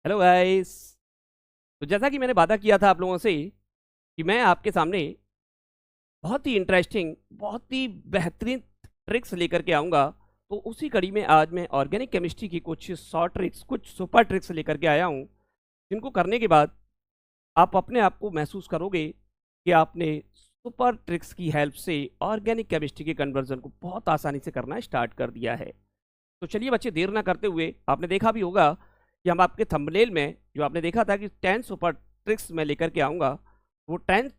Hello guys. तो जैसा कि मैंने वादा किया था आप लोगों से कि मैं आपके सामने बहुत ही इंटरेस्टिंग, बहुत ही बेहतरीन ट्रिक्स लेकर के आऊँगा। तो उसी कड़ी में आज मैं ऑर्गेनिक केमिस्ट्री की कुछ शॉर्ट ट्रिक्स, कुछ सुपर ट्रिक्स लेकर के आया हूँ, जिनको करने के बाद आप अपने आप को महसूस करोगे कि आपने सुपर ट्रिक्स की हेल्प से ऑर्गेनिक केमिस्ट्री के कन्वर्जन को बहुत आसानी से करना स्टार्ट कर दिया है। तो चलिए बच्चे, देर ना करते हुए, आपने देखा भी होगा कि हम आपके थंबनेल में जो आपने देखा था कि 10 सुपर ट्रिक्स मैं लेकर के आऊँगा, वो 10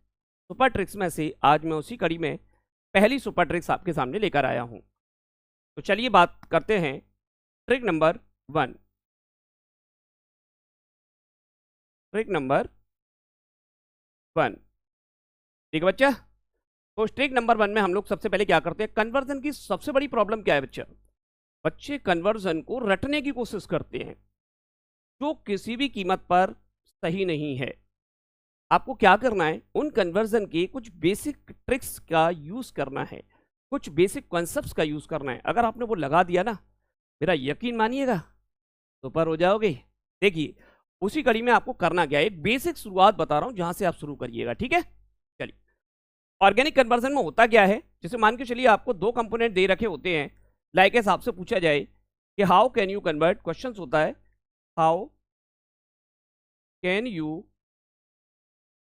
सुपर ट्रिक्स में से आज मैं उसी कड़ी में पहली सुपर ट्रिक्स आपके सामने लेकर आया हूँ। तो चलिए बात करते हैं ट्रिक नंबर 1। ट्रिक नंबर 1, ठीक है बच्चा। तो ट्रिक नंबर 1 में हम लोग सबसे पहले क्या करते हैं, कन्वर्जन की सबसे बड़ी प्रॉब्लम क्या है बच्चा? बच्चे कन्वर्जन को रटने की कोशिश करते हैं, जो किसी भी कीमत पर सही नहीं है। आपको क्या करना है, उन कन्वर्जन के कुछ बेसिक ट्रिक्स का यूज करना है, कुछ बेसिक कॉन्सेप्ट्स का यूज करना है। अगर आपने वो लगा दिया ना, मेरा यकीन मानिएगा सुपर हो जाओगे। देखिए उसी कड़ी में आपको करना क्या है, एक बेसिक शुरुआत बता रहा हूं जहां से आप शुरू करिएगा, ठीक है। चलिए, ऑर्गेनिक कन्वर्जन में होता क्या है, जैसे मान के चलिए आपको दो कंपोनेंट दे रखे होते हैं। लाइक एस आपसे पूछा जाए कि how can you convert, question होता है how can you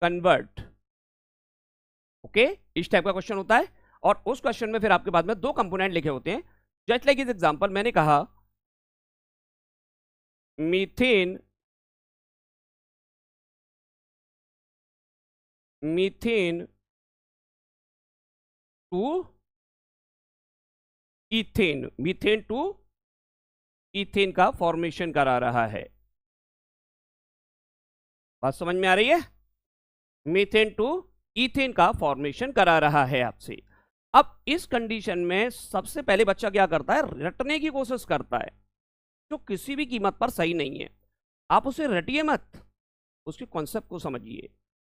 convert, okay, इस टाइप का क्वेश्चन होता है। और उस क्वेश्चन में फिर आपके बाद में दो कंपोनेंट लिखे होते हैं। जस्ट लाइक इस एग्जांपल मैंने कहा methane methane to ethane, methane to ethane का फॉर्मेशन करा रहा है। बात समझ में आ रही है? मीथेन टू इथेन का फॉर्मेशन करा रहा है आपसे। अब इस कंडीशन में सबसे पहले बच्चा क्या करता है, रटने की कोशिश करता है, जो किसी भी कीमत पर सही नहीं है। आप उसे रटिए मत, उसके कॉन्सेप्ट को समझिए।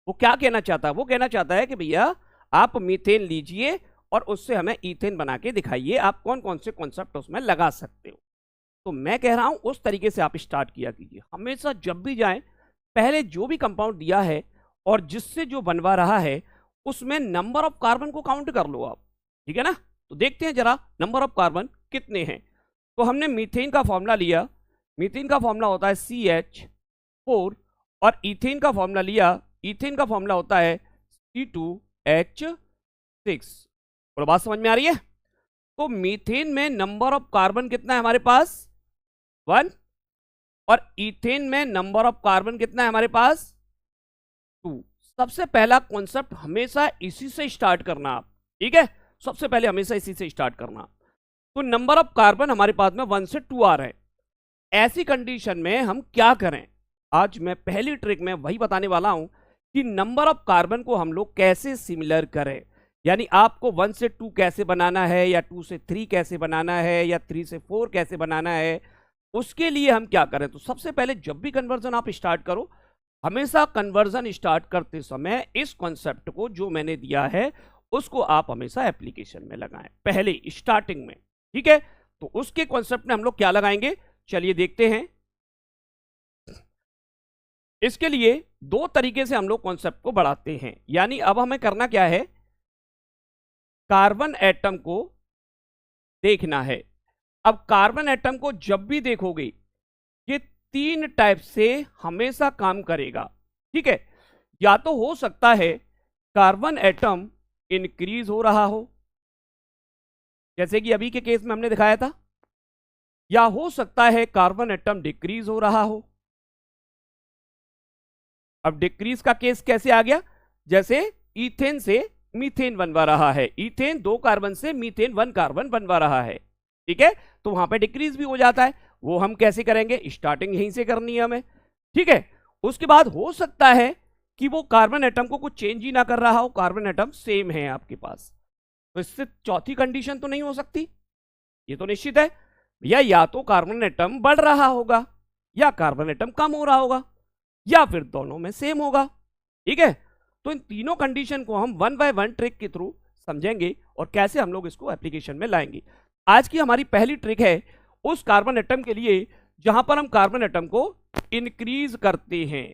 वो क्या कहना चाहता है, वो कहना चाहता है कि भैया आप मीथेन लीजिए और उससे हमें इथेन बना के दिखाइए, आप कौन कौन से कॉन्सेप्ट उसमें लगा सकते हो। तो मैं कह रहा हूं उस तरीके से आप स्टार्ट किया कीजिए। हमेशा जब भी जाएं, पहले जो भी कंपाउंड दिया है और जिससे जो बनवा रहा है उसमें नंबर ऑफ कार्बन को काउंट कर लो आप, ठीक है ना। तो देखते हैं जरा नंबर ऑफ कार्बन कितने हैं। तो हमने मीथेन का फॉर्मूला लिया, मीथेन का फॉर्मूला होता है CH4, और इथेन का फॉर्मूला लिया, इथेन का फॉर्मूला होता है C2H6। और बात समझ में आ रही है? तो मीथेन में नंबर ऑफ कार्बन कितना है हमारे पास, 1, और इथेन में नंबर ऑफ कार्बन कितना है हमारे पास, 2। सबसे पहला कॉन्सेप्ट हमेशा इसी से स्टार्ट करना आप, ठीक है। सबसे पहले हमेशा इसी से स्टार्ट करना। तो नंबर ऑफ कार्बन हमारे पास में 1 से 2 आ रहे हैं। ऐसी कंडीशन में हम क्या करें, आज मैं पहली ट्रिक में वही बताने वाला हूं कि नंबर ऑफ कार्बन को हम लोग कैसे सिमिलर करें। यानी आपको 1 से 2 कैसे बनाना है, या 2 से 3 कैसे बनाना है, या 3 से 4 कैसे बनाना है, उसके लिए हम क्या करें। तो सबसे पहले जब भी कन्वर्जन आप स्टार्ट करो, हमेशा कन्वर्जन स्टार्ट करते समय इस कॉन्सेप्ट को जो मैंने दिया है उसको आप हमेशा एप्लीकेशन में लगाएं, पहले स्टार्टिंग में, ठीक है। तो उसके कॉन्सेप्ट में हम लोग क्या लगाएंगे, चलिए देखते हैं। इसके लिए दो तरीके से हम लोग कॉन्सेप्ट को बढ़ाते हैं। यानी अब हमें करना क्या है, कार्बन एटम को देखना है। अब कार्बन एटम को जब भी देखोगे, ये 3 टाइप से हमेशा काम करेगा, ठीक है। या तो हो सकता है कार्बन एटम इंक्रीज हो रहा हो, जैसे कि अभी के केस में हमने दिखाया था, या हो सकता है कार्बन एटम डिक्रीज हो रहा हो। अब डिक्रीज का केस कैसे आ गया, जैसे इथेन से मीथेन बनवा रहा है, इथेन 2 कार्बन से मीथेन 1 कार्बन बनवा रहा है, ठीक है। तो वहां पे डिक्रीज भी हो जाता है। वो हम कैसे करेंगे, स्टार्टिंग यहीं से करनी है हमें, ठीक है। उसके बाद हो सकता है कि वो कार्बन एटम को कुछ चेंज ही ना कर रहा हो, कार्बन एटम सेम है आपके पास। तो इससे चौथी कंडीशन तो नहीं हो सकती, ये तो निश्चित है भैया, या तो कार्बन एटम बढ़ रहा होगा या कार्बन एटम कम हो रहा होगा, या फिर दोनों में सेम होगा, ठीक है। तो इन तीनों कंडीशन को हम 1 बाय 1 ट्रिक के थ्रू समझेंगे और कैसे हम लोग इसको एप्लीकेशन में लाएंगे। आज की हमारी पहली ट्रिक है उस कार्बन एटम के लिए जहां पर हम कार्बन एटम को इंक्रीज करते हैं।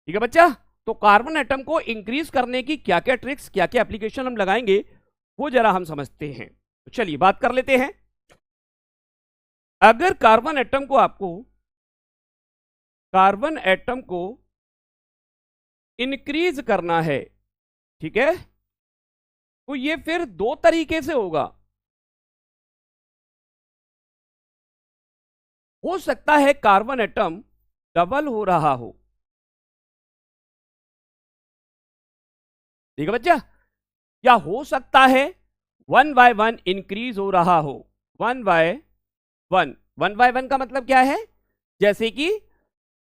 ठीक है बच्चा, तो कार्बन एटम को इंक्रीज करने की क्या क्या ट्रिक्स, क्या क्या एप्लीकेशन हम लगाएंगे वो जरा हम समझते हैं। तो चलिए बात कर लेते हैं। अगर कार्बन एटम को इंक्रीज करना है, ठीक है, तो ये फिर दो तरीके से होगा। हो सकता है कार्बन एटम डबल हो रहा हो, ठीक है बच्चा, या हो सकता है 1 बाय 1 इंक्रीज हो रहा हो। 1 बाय 1 का मतलब क्या है, जैसे कि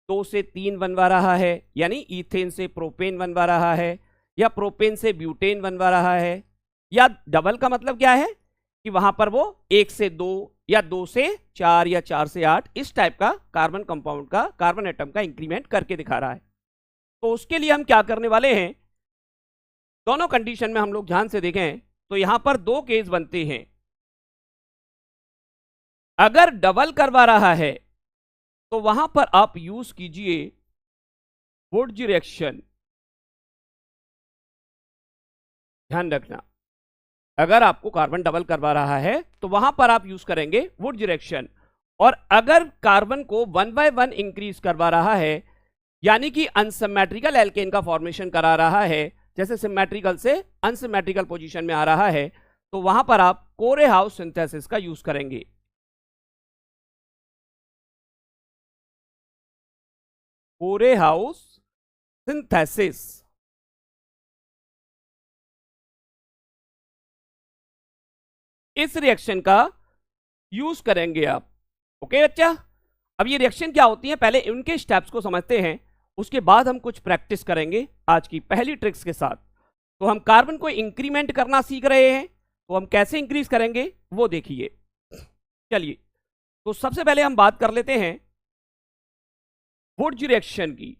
2 से 3 बनवा रहा है, यानी ईथेन से प्रोपेन बनवा रहा है, या प्रोपेन से ब्यूटेन बनवा रहा है। या डबल का मतलब क्या है कि वहां पर वो 1 से 2 या 2 से 4 या 4 से 8 इस टाइप का कार्बन कंपाउंड का, कार्बन एटम का इंक्रीमेंट करके दिखा रहा है। तो उसके लिए हम क्या करने वाले हैं, दोनों कंडीशन में हम लोग ध्यान से देखें तो यहां पर दो केस बनते हैं। अगर डबल करवा रहा है तो वहां पर आप यूज कीजिए वुड्स रिएक्शन। ध्यान रखना, अगर आपको कार्बन डबल करवा रहा है तो वहां पर आप यूज करेंगे वुड्स रिएक्शन। और अगर कार्बन को 1 बाय 1 इंक्रीज करवा रहा है, यानी कि अनसिमेट्रिकल एल्केन का फॉर्मेशन करा रहा है, जैसे सिमेट्रिकल से अनसिमेट्रिकल पोजीशन में आ रहा है, तो वहां पर आप कोरेहाउस सिंथेसिस का यूज करेंगे। कोरेहाउस सिंथेसिस, इस रिएक्शन का यूज करेंगे आप। ओके बच्चा, अब ये रिएक्शन क्या होती है, पहले इनके स्टेप्स को समझते हैं, उसके बाद हम कुछ प्रैक्टिस करेंगे आज की पहली ट्रिक्स के साथ। तो हम कार्बन को इंक्रीमेंट करना सीख रहे हैं, तो हम कैसे इंक्रीज करेंगे वो देखिए। चलिए, तो सबसे पहले हम बात कर लेते हैं वुड्स रिएक्शन की।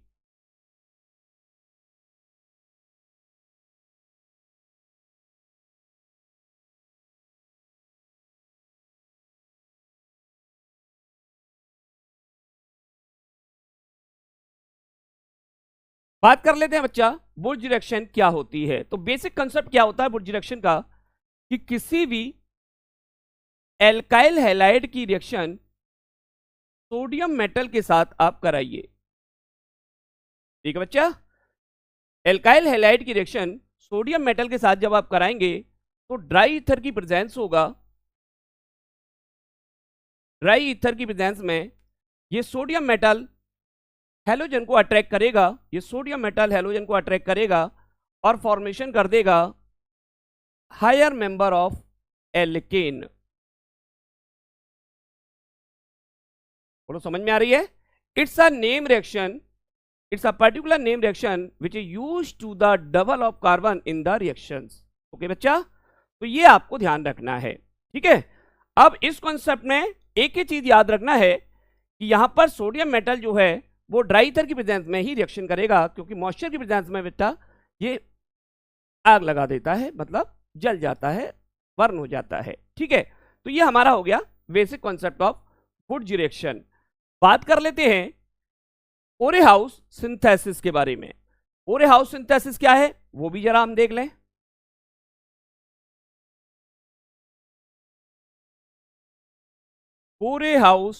बात कर लेते हैं बच्चा वुड्स रिएक्शन क्या होती है। तो बेसिक कंसेप्ट क्या होता है वुड्स रिएक्शन का, कि किसी भी एल्काइल हैलाइड की रिएक्शन सोडियम मेटल के साथ आप कराइए। ठीक है बच्चा, एल्काइल हैलाइड की रिएक्शन सोडियम मेटल के साथ जब आप कराएंगे तो ड्राई ईथर की प्रेजेंस होगा। ड्राई ईथर की प्रेजेंस में ये सोडियम मेटल हैलोजन को अट्रैक्ट करेगा, ये सोडियम मेटल हैलोजन को अट्रैक्ट करेगा और फॉर्मेशन कर देगा हायर मेंबर ऑफ एल्केन। बोलो समझ में आ रही है? It's a name reaction, it's a particular name reaction which is used to the double of carbon in the reactions. Okay बच्चा, तो ये आपको ध्यान रखना है। ठीक है, अब इस कॉन्सेप्ट में एक ही चीज याद रखना है कि यहां पर सोडियम मेटल जो है वो ड्राई ईथर की प्रेजेंस में ही रिएक्शन करेगा, क्योंकि मॉइस्चर की प्रेजेंस में बेटा ये आग लगा देता है, मतलब जल जाता है, बर्न हो जाता है। ठीक है, तो ये हमारा हो गया basic concept of Wurtz reaction. बात कर लेते हैं कोरेहाउस सिंथेसिस के बारे में। कोरेहाउस सिंथेसिस क्या है वो भी जरा हम देख लें। कोरेहाउस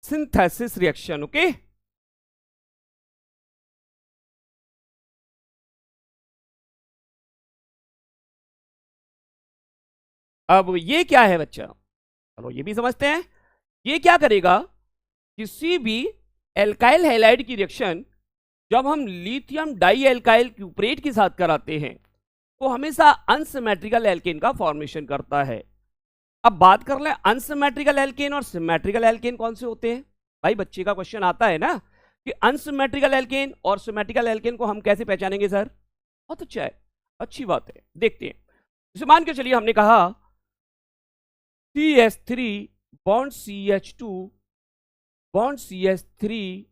सिंथेसिस रिएक्शन, ओके। अब ये क्या है बच्चा, चलो ये भी समझते हैं। ये क्या करेगा, किसी भी एल्काइल हैलाइड की रिएक्शन जब हम लिथियम डाई एल्काइल क्यूप्रेट के साथ कराते हैं तो हमेशा अनसिमेट्रिकल एल्केन का फॉर्मेशन करता है। अब बात कर लें अनसिमेट्रिकल एल्केन और सिमेट्रिकल एल्केन कौन से होते हैं। भाई बच्चे का क्वेश्चन आता है ना कि अनसिमेट्रिकल एल्केन और सिमेट्रिकल एल्केन को हम कैसे पहचानेंगे सर। बहुत अच्छा है, अच्छी बात है, देखते हैं। जैसे मान के चलिए हमने कहा CH3 bond CH2 bond CH3,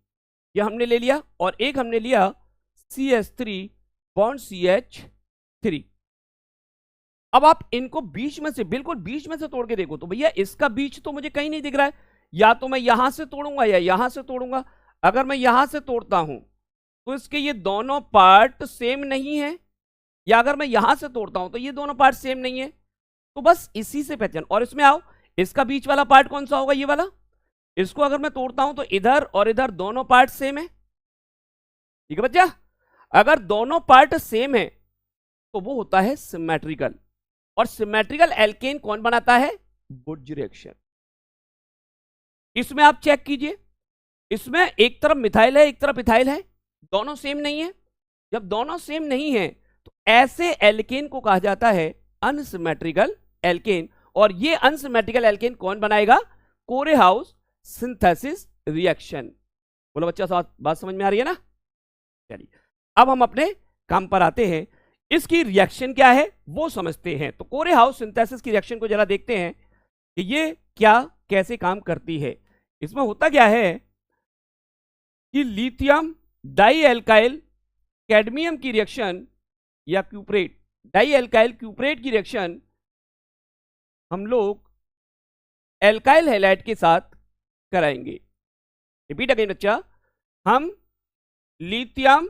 यह हमने ले लिया, और एक हमने लिया CH3 बॉन्ड CH3। अब आप इनको बीच में से, बिल्कुल बीच में से तोड़ के देखो तो भैया इसका बीच तो मुझे कहीं नहीं दिख रहा है, या तो मैं यहां से तोड़ूंगा या यहां से तोड़ूंगा। अगर मैं यहां से तोड़ता हूं तो इसके ये दोनों पार्ट सेम नहीं है, या अगर मैं यहां से तोड़ता हूं तो ये दोनों पार्ट सेम नहीं है। तो बस इसी से पहचान। और इसमें आओ, इसका बीच वाला पार्ट कौन सा होगा? ये वाला। इसको अगर मैं तोड़ता हूं तो इधर और इधर दोनों पार्ट सेम है। ठीक है बच्चा? अगर दोनों पार्ट सेम है तो वो होता है सिमेट्रिकल। और सिमेट्रिकल एल्केन कौन बनाता है? Wurtz reaction. इसमें आप चेक कीजिए, इसमें एक तरफ मिथाइल है एक तरफ इथाइल है, दोनों सेम नहीं है। जब दोनों सेम नहीं है तो ऐसे एल्केन को कहा जाता है अनसिमेट्रिकल एल्केन। और ये अनसिमेट्रिकल एल्केन कौन बनाएगा? कोरेहाउस सिंथेसिस रिएक्शन। बोलो बच्चा, बात समझ में आ रही है ना? चलिए अब हम अपने काम पर आते हैं। इसकी रिएक्शन क्या है वो समझते हैं। तो कोरेहाउस सिंथेसिस की रिएक्शन को जरा देखते हैं कि ये क्या कैसे काम करती है। इसमें होता क्या है कि लिथियम डाई एल्काइल कैडमियम की रिएक्शन या क्यूप्रेट, डाई एल्काइल क्यूप्रेट की रिएक्शन हम लोग एल्काइल हैलाइड के साथ कराएंगे। रिपीट अगेन बच्चा, हम लिथियम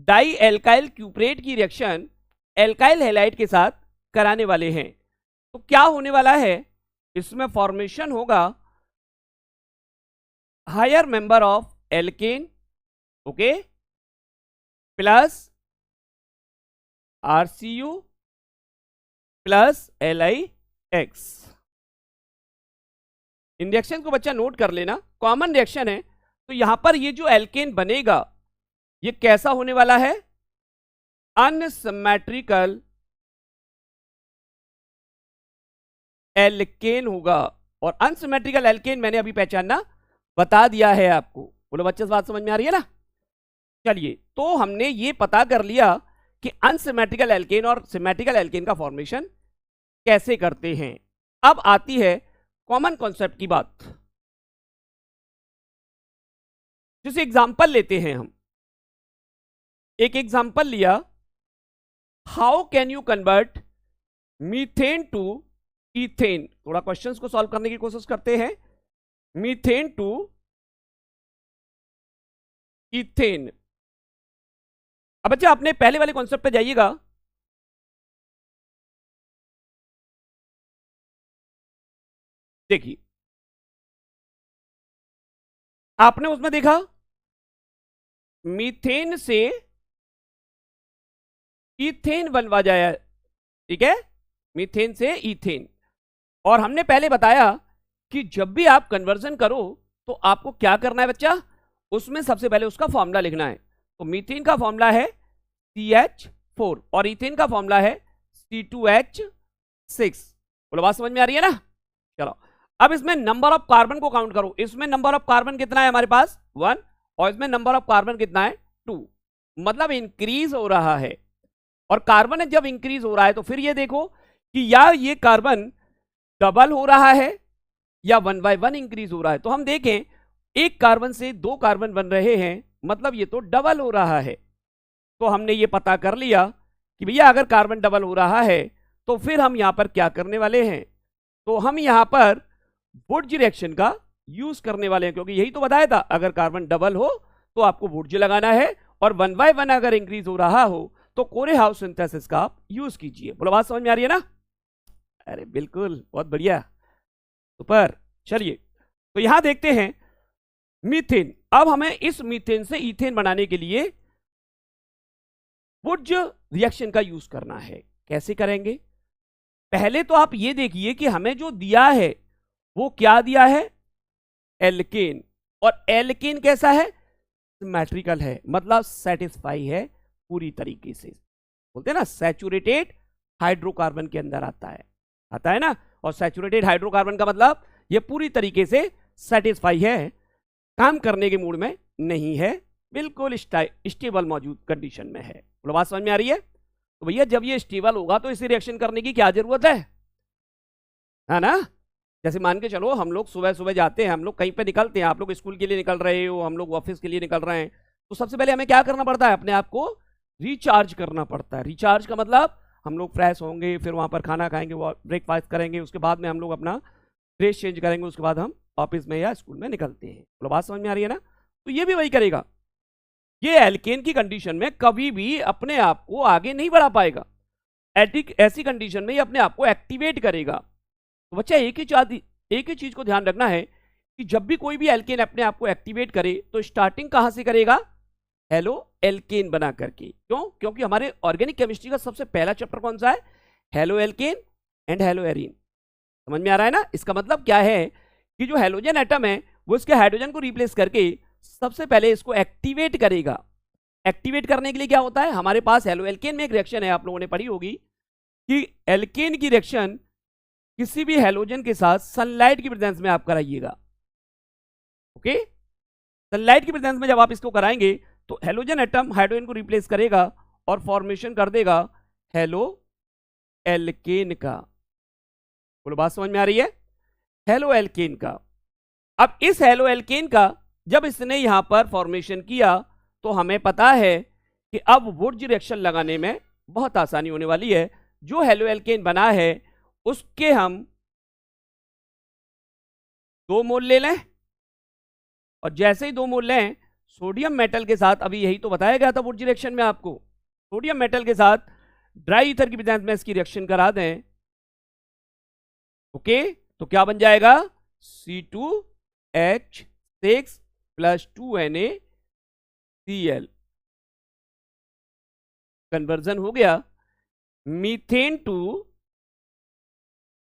डाई एल्काइल क्यूप्रेट की रिएक्शन एल्काइल हैलाइड के साथ कराने वाले हैं। तो क्या होने वाला है? इसमें फॉर्मेशन होगा higher member of alkane, okay, plus RCU plus LiX। इन रिएक्शन को बच्चा नोट कर लेना, कॉमन रिएक्शन है। तो यहां पर ये जो एल्केन बनेगा ये कैसा होने वाला है? अनसिमेट्रिकल एल्केन होगा। और अनसिमेट्रिकल एल्केन मैंने अभी पहचानना बता दिया है आपको। बोलो बच्चे, बात समझ में आ रही है ना? चलिए, तो हमने ये पता कर लिया कि अनसिमेट्रिकल एल्केन और सिमेट्रिकल एल्केन का फॉर्मेशन कैसे करते हैं। अब आती है कॉमन कॉन्सेप्ट की बात। जैसे एग्जांपल लेते हैं हम, एक एग्जांपल लिया, how can you convert methane to ethane. थोड़ा क्वेश्चंस को सॉल्व करने की कोशिश करते हैं। Methane to ethane. अब बच्चा अपने पहले वाले कॉन्सेप्ट पे जाइएगा। देखिए, आपने उसमें देखा मीथेन से इथेन बनवा जाए, ठीक है, मीथेन से इथेन। और हमने पहले बताया कि जब भी आप कन्वर्जन करो तो आपको क्या करना है बच्चा? उसमें सबसे पहले उसका फॉर्मूला लिखना है। तो मीथेन का फॉर्मूला है CH4 और इथेन का फॉर्मूला है C2H6। बोलो बात समझ में आ रही है ना? चलो अब इसमें नंबर ऑफ कार्बन को काउंट करो। इसमें नंबर ऑफ कार्बन कितना है हमारे पास? 1। और इसमें नंबर ऑफ कार्बन कितना है? 2। मतलब इंक्रीज हो रहा है। और कार्बन जब इंक्रीज हो रहा है तो फिर ये देखो कि या ये कार्बन डबल हो रहा है या 1 by 1 इंक्रीज हो रहा है। तो हम देखें, एक कार्बन से 2 कार्बन बन रहे हैं, मतलब ये तो डबल हो रहा है। तो हमने ये पता कर लिया कि भैया अगर कार्बन डबल हो रहा है तो फिर हम यहां पर क्या करने वाले हैं? तो हम यहां पर वुड्स रिएक्शन का यूज करने वाले हैं, क्योंकि यही तो बताया था, अगर कार्बन डबल हो तो आपको वुड्स लगाना है, और 1 by 1 अगर इंक्रीज हो रहा हो तो कोरेहाउस सिंथेसिस का आप यूज कीजिए। बोलो बात समझ में आ रही है ना? अरे बिल्कुल, बहुत बढ़िया, सुपर। चलिए तो यहां देखते हैं मीथेन। अब हमें इस मीथेन से इथेन बनाने के लिए वुड्स रिएक्शन का यूज करना है। कैसे करेंगे? पहले तो आप ये देखिए कि हमें जो दिया है वो क्या दिया है? एल्केन। और एल्केन कैसा है? सिमेट्रिकल है, मतलब सेटिस्फाई है पूरी तरीके से। बोलते हैं ना, सैचुरेटेड हाइड्रोकार्बन के अंदर आता है ना। और सैचुरेटेड हाइड्रोकार्बन का मतलब ये पूरी तरीके से सेटिस्फाई है, काम करने के मूड में नहीं है, बिल्कुल स्टेबल मौजूद कंडीशन में है। बोलो बात समझ में आ रही है? तो भैया जब ये स्टेबल होगा तो इसे रिएक्शन करने की क्या जरूरत है ना? जैसे मान के चलो हम लोग सुबह सुबह जाते हैं, हम लोग कहीं पे निकलते हैं, आप लोग स्कूल के लिए निकल रहे हो, हम लोग ऑफिस के लिए निकल रहे हैं, तो सबसे पहले हमें क्या करना पड़ता है? अपने आप को रिचार्ज करना पड़ता है। रिचार्ज का मतलब हम लोग फ्रेश होंगे, फिर वहां पर खाना खाएंगे, ब्रेकफास्ट करेंगे, उसके बाद में हम लोग अपना ड्रेस चेंज करेंगे, उसके बाद हम ऑफिस में या स्कूल में निकलते हैं। बोलो बात समझ में आ रही है ना? तो ये भी वही करेगा, ये एल्केन की कंडीशन में कभी भी अपने आप को आगे नहीं बढ़ा पाएगा, ऐसी कंडीशन में ये अपने आप को एक्टिवेट करेगा। तो बच्चा एक ही चीज को ध्यान रखना है कि जब भी कोई भी एल्केन अपने आप को एक्टिवेट करे तो स्टार्टिंग कहां से करेगा? हेलो एल्केन बना करके। क्यों? क्योंकि हमारे ऑर्गेनिक केमिस्ट्री का सबसे पहला चैप्टर कौन सा है? Halo alkane and hello arene. समझ में आ रहा है ना? इसका मतलब क्या है कि जो हेलोजन एटम है वो इसके हाइड्रोजन को रिप्लेस करके सबसे पहले इसको एक्टिवेट करेगा। एक्टिवेट करने के लिए क्या होता है? हमारे पास हेलो एल्केन में एक रिएक्शन है, आप लोगों ने पढ़ी होगी कि एल्केन की रिएक्शन किसी भी हेलोजन के साथ सनलाइट की प्रेजेंस में आप कराइएगा। ओके, सनलाइट की प्रेजेंस में जब आप इसको कराएंगे तो हेलोजन एटम हाइड्रोजन को रिप्लेस करेगा और फॉर्मेशन कर देगा हेलो एल्केन का। बोलो बात समझ में आ रही है? हेलो एल्केन का। अब इस हेलो एल्केन का जब इसने यहां पर फॉर्मेशन किया तो हमें पता है कि अब वुड्स रिएक्शन लगाने में बहुत आसानी होने वाली है। जो हेलो एल्केन बना है उसके हम 2 मोल ले लें और जैसे ही 2 मोल लें सोडियम मेटल के साथ, अभी यही तो बताया गया था वुड्स रिएक्शन में आपको, सोडियम मेटल के साथ ड्राई ईथर की प्रेजेंस में इसकी रिएक्शन करा दें। ओके, तो क्या बन जाएगा? C2H6 + 2NaCl। कन्वर्जन हो गया मीथेन टू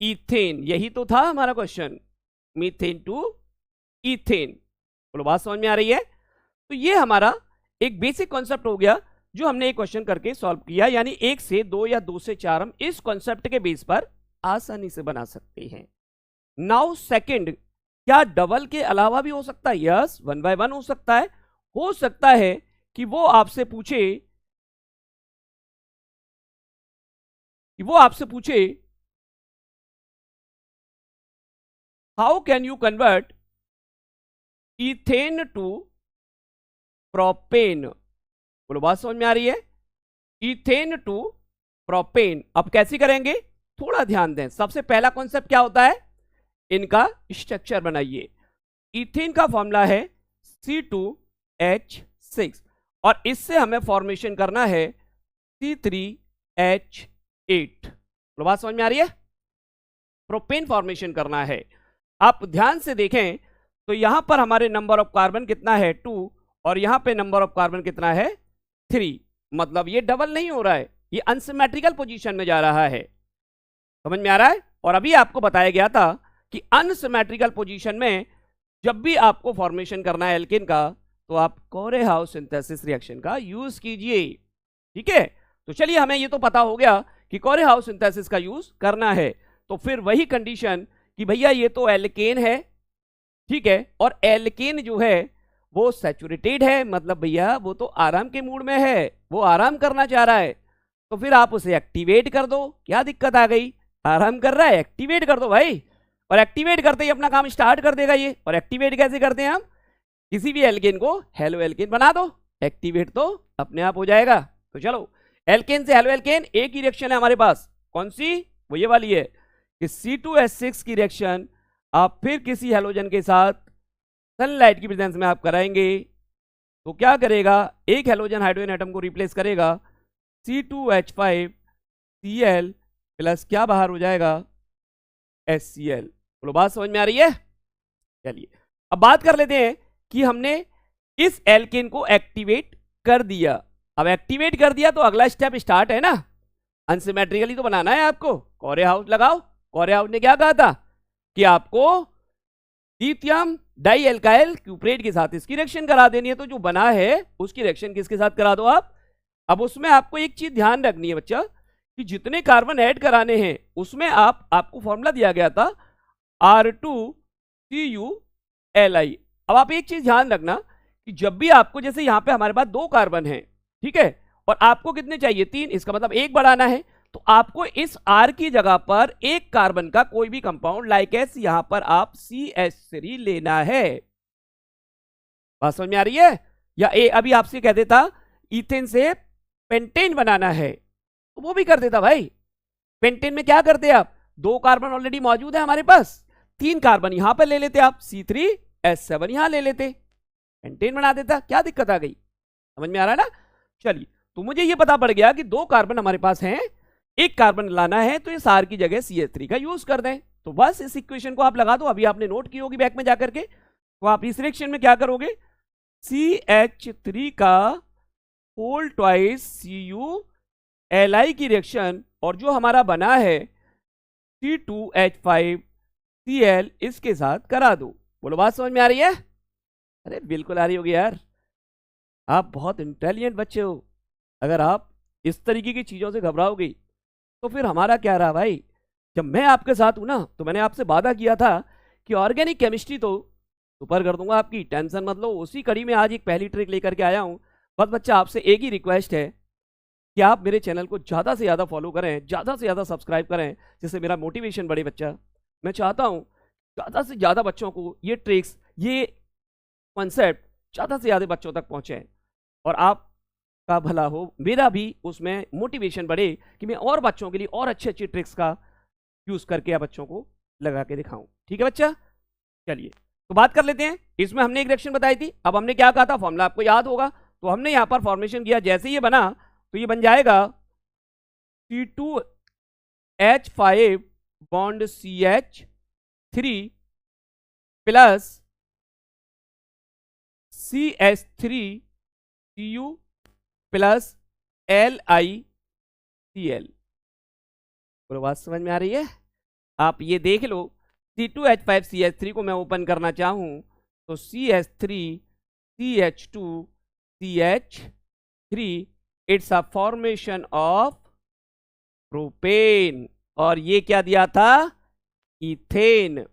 इथेन। यही तो था हमारा क्वेश्चन, मीथेन टू इथेन। बोलो बात समझ में आ रही है? तो ये हमारा एक बेसिक कॉन्सेप्ट हो गया जो हमने एक क्वेश्चन करके सॉल्व किया, यानी 1 से 2 या 2 से 4 हम इस कॉन्सेप्ट के बेस पर आसानी से बना सकते हैं। नाउ सेकंड, क्या डबल के अलावा भी हो सकता है? यस, 1 by 1 हो सकता है। हो सकता है कि वो आपसे पूछे how can you convert ethane to propane. बोलो बात समझ में आ रही है? इथेन टू प्रोपेन अब कैसे करेंगे? थोड़ा ध्यान दें। सबसे पहला कॉन्सेप्ट क्या होता है? इनका स्ट्रक्चर बनाइए। इथेन का फॉर्मूला है C2H6 और इससे हमें फॉर्मेशन करना है C3H8। बोलो बात समझ में आ रही है? प्रोपेन फॉर्मेशन करना है। आप ध्यान से देखें तो यहां पर हमारे नंबर ऑफ कार्बन कितना है? 2 और यहां पे नंबर ऑफ कार्बन कितना है? 3। मतलब ये डबल नहीं हो रहा है, ये अनसिमेट्रिकल पोजीशन में जा रहा है। समझ में आ रहा है? और अभी आपको बताया गया था कि अनसिमेट्रिकल पोजीशन में जब भी आपको फॉर्मेशन करना है एल्केन का तो आप कोरे-हाउस सिंथेसिस रिएक्शन का यूज कीजिए। ठीक है, तो चलिए हमें ये तो पता हो गया कि कोरे-हाउस सिंथेसिस का यूज करना है। तो फिर वही कंडीशन कि भैया ये तो एल्केन है, ठीक है, और एल्केन जो है वो सैचुरेटेड है, मतलब भैया वो तो आराम के मूड में है, वो आराम करना चाह रहा है, तो फिर आप उसे एक्टिवेट कर दो। क्या दिक्कत आ गई? आराम कर रहा है, एक्टिवेट कर दो भाई। और एक्टिवेट करते ही अपना काम स्टार्ट कर देगा ये। और एक्टिवेट कैसे करते हैं हम? किसी भी एल्केन को हेलो एल्केन बना दो, एक्टिवेट तो अपने आप हो जाएगा। तो चलो, एल्केन से हेलो एल्केन एक ही रिएक्शन है हमारे पास, कौन सी? वो ये वाली है कि C2H6 की रिएक्शन आप फिर किसी हेलोजन के साथ सनलाइट की प्रेजेंस में आप कराएंगे तो क्या करेगा? एक हेलोजन हाइड्रोजन एटम को रिप्लेस करेगा, C2H5Cl प्लस क्या बाहर हो जाएगा? HCl। बोलो बात समझ में आ रही है? चलिए अब बात कर लेते हैं कि हमने इस एल्केन को एक्टिवेट कर दिया। अब एक्टिवेट कर दिया तो अगला स्टेप स्टार्ट है ना, अनसिमेट्रिकली तो बनाना है आपको। कोरे-हाउस लगाओ। कोरे-हाउस ने क्या कहा था कि आपको लिथियम डाई एल्काइल क्यूप्रेट के साथ इसकी रिएक्शन करा देनी है। तो जो बना है उसकी रिएक्शन किसके साथ करा दो आप? अब उसमें आपको एक चीज ध्यान रखनी है बच्चा कि जितने कार्बन ऐड कराने हैं उसमें आपको फॉर्मूला दिया गया था R2CuLi। अब आप एक चीज ध्यान रखना कि जब भी आपको, जैसे यहां पे हमारे पास 2 कार्बन हैं, ठीक है, और आपको कितने चाहिए? 3, इसका मतलब 1 बढ़ाना है। तो आपको इस R की जगह पर 1 कार्बन का कोई भी कंपाउंड लाइक एस यहां पर आप CH3 लेना है। बात समझ में आ रही है? या अभी आपसे कह देता इथेन से पेंटेन बनाना है तो वो भी कर देता भाई। पेंटेन में क्या करते आप? 2 कार्बन ऑलरेडी मौजूद है हमारे पास, 3 कार्बन यहां पर ले लेते आप, C3H7 यहां ले लेते, पेंटेन बना देता, क्या दिक्कत आ गई? समझ में आ रहा है ना? चलिए, तो मुझे ये पता पड़ गया कि 2 कार्बन हमारे पास हैं, 1 कार्बन लाना है, तो इस R की जगह CH3 का यूज कर दें। तो बस इस इक्वेशन को आप लगा दो, अभी आपने नोट की होगी बैक में जाकर के। तो आप इस रिएक्शन में क्या करोगे, CH3 का होल ट्वाइस CuLi की रिएक्शन, और जो हमारा बना है C2H5Cl इसके साथ करा दो। बोलो बात समझ में आ रही है? अरे बिल्कुल आ रही होगी यार, आप बहुत इंटेलिजेंट बच्चे हो। अगर आप इस तरीके की चीजों से घबराओगे तो फिर हमारा क्या रहा भाई। जब मैं आपके साथ हूं ना, तो मैंने आपसे वादा किया था कि ऑर्गेनिक केमिस्ट्री तो सुपर कर दूंगा आपकी, टेंशन मत लो। उसी कड़ी में आज एक पहली ट्रिक लेकर के आया हूं। बस बच्चा, आपसे एक ही रिक्वेस्ट है कि आप मेरे चैनल को ज़्यादा से ज़्यादा फॉलो करें, ज़्यादा से ज़्यादा सब्सक्राइब करें, जिससे मेरा मोटिवेशन बढ़े। बच्चा, मैं चाहता हूँ ज़्यादा से ज़्यादा बच्चों को ये ट्रिक्स, ये कॉन्सेप्ट ज़्यादा से ज़्यादा बच्चों तक पहुँचे, और आपका भला हो, मेरा भी उसमें मोटिवेशन बढ़े कि मैं और बच्चों के लिए और अच्छी अच्छी ट्रिक्स का यूज़ करके आप बच्चों को लगा के दिखाऊँ। ठीक है बच्चा? चलिए, तो बात कर लेते हैं। इसमें हमने एक रिएक्शन बताई थी, अब हमने क्या कहा था, फॉर्मूला आपको याद होगा। तो हमने यहाँ पर फॉर्मेशन किया, जैसे ये बना तो ये बन जाएगा C2H5 bond CH3 plus CH3Cu plus LiCl। बोलो बात समझ में आ रही है? आप ये देख लो, C2H5 CH3 को मैं ओपन करना चाहूं तो CH3 CH2 CH3, it's a formation of propane, और ये क्या दिया था, इथेन।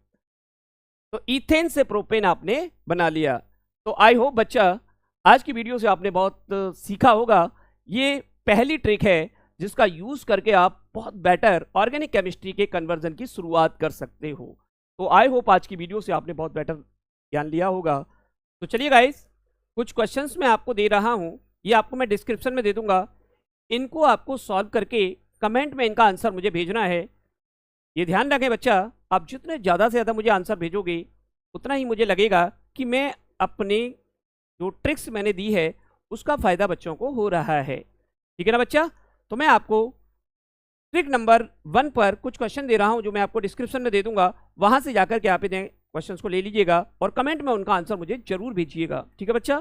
तो इथेन से प्रोपेन आपने बना लिया। तो आई होप बच्चा, आज की वीडियो से आपने बहुत सीखा होगा। ये पहली ट्रिक है जिसका यूज करके आप बहुत बेटर ऑर्गेनिक केमिस्ट्री के कन्वर्जन की शुरुआत कर सकते हो। तो आई होप आज की वीडियो से आपने बहुत बेटर ज्ञान लिया होगा। तो चलिए गाइस, कुछ क्वेश्चंस मैं आपको दे रहा हूं, ये आपको मैं डिस्क्रिप्शन में दे दूंगा। इनको आपको सॉल्व करके कमेंट में इनका आंसर मुझे भेजना है। ये ध्यान रखें बच्चा, आप जितने ज़्यादा से ज़्यादा मुझे आंसर भेजोगे उतना ही मुझे लगेगा कि मैं अपने जो ट्रिक्स मैंने दी है उसका फ़ायदा बच्चों को हो रहा है। ठीक है ना बच्चा? तो मैं आपको ट्रिक नंबर 1 पर कुछ क्वेश्चन दे रहा हूं, जो मैं आपको डिस्क्रिप्शन में दे दूंगा। वहां से जाकर के आप इन्हें क्वेश्चंस को ले लीजिएगा और कमेंट में उनका आंसर मुझे जरूर भेजिएगा। ठीक है बच्चा?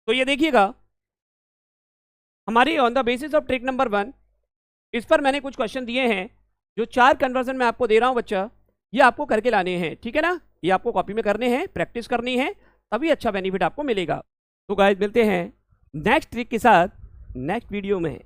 तो ये देखिएगा, हमारी on the basis of trick number 1, इस पर मैंने कुछ क्वेश्चन दिए हैं। जो 4 कन्वर्जन मैं आपको दे रहा हूं बच्चा, ये आपको करके लाने हैं। ठीक है ना? ये आपको कॉपी में करने हैं, प्रैक्टिस करनी है, तभी अच्छा बेनिफिट आपको मिलेगा। तो गाइस, मिलते हैं नेक्स्ट ट्रिक के साथ नेक्स्ट वीडियो में।